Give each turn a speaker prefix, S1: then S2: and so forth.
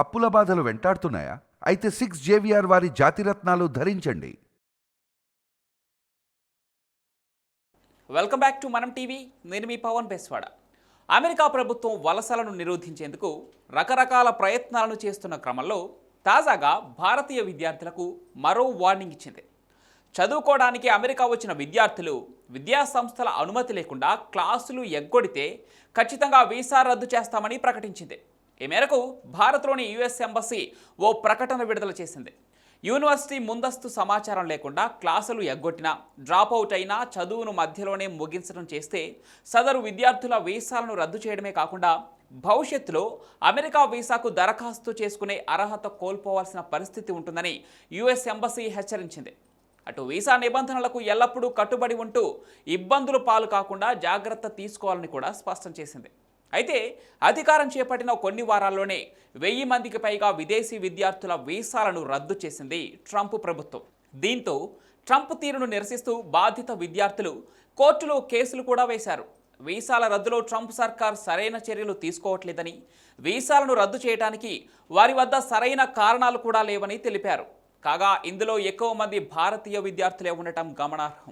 S1: అప్పుల బాధలు వెంటాడుతున్నాయా? అయితే 6 జేవిఆర్ వారి జాతిరత్నాలు ధరించండి.
S2: వెల్కమ్ బ్యాక్ టు మనం టీవీ. నేను మీ పవన్ బెస్వాడ. అమెరికా ప్రభుత్వం వలసలను నిరోధించేందుకు రకరకాల ప్రయత్నాలను చేస్తున్న క్రమంలో తాజాగా భారతీయ విద్యార్థులకు మరో వార్నింగ్ ఇచ్చింది. చదువుకోవడానికి అమెరికా వచ్చిన విద్యార్థులు విద్యా సంస్థల అనుమతి లేకుండా క్లాసులు ఎగ్గొడితే ఖచ్చితంగా వీసా రద్దు చేస్తామని ప్రకటించింది. ఈ మేరకు భారత్లోని యుఎస్ ఎంబసీ ఓ ప్రకటన విడుదల చేసింది. యూనివర్సిటీ ముందస్తు సమాచారం లేకుండా క్లాసులు ఎగ్గొట్టినా, డ్రాప్ అవుట్ అయినా చదువును మధ్యలోనే ముగించడం చేస్తే సదరు విద్యార్థుల వీసాలను రద్దు చేయడమే కాకుండా భవిష్యత్తులో అమెరికా వీసాకు దరఖాస్తు చేసుకునే అర్హత కోల్పోవాల్సిన పరిస్థితి ఉంటుందని యుఎస్ ఎంబసీ హెచ్చరించింది. అటు వీసా నిబంధనలకు ఎల్లప్పుడూ కట్టుబడి ఉంటూ ఇబ్బందులు పాలు కాకుండా జాగ్రత్త తీసుకోవాలని కూడా స్పష్టం చేసింది. అయితే అధికారం చేపట్టిన కొన్ని వారాల్లోనే 1000 మందికి పైగా విదేశీ విద్యార్థుల వీసాలను రద్దు చేసింది ట్రంప్ ప్రభుత్వం. దీంతో ట్రంప్ తీరును నిరసిస్తూ బాధిత విద్యార్థులు కోర్టులో కేసులు కూడా వేశారు. వీసాల రద్దులో ట్రంప్ సర్కార్ సరైన చర్యలు తీసుకోవట్లేదని, వీసాలను రద్దు చేయడానికి వారి వద్ద సరైన కారణాలు కూడా లేవని తెలిపారు. కాగా ఇందులో ఎక్కువ మంది భారతీయ విద్యార్థులే ఉండటం గమనార్హం.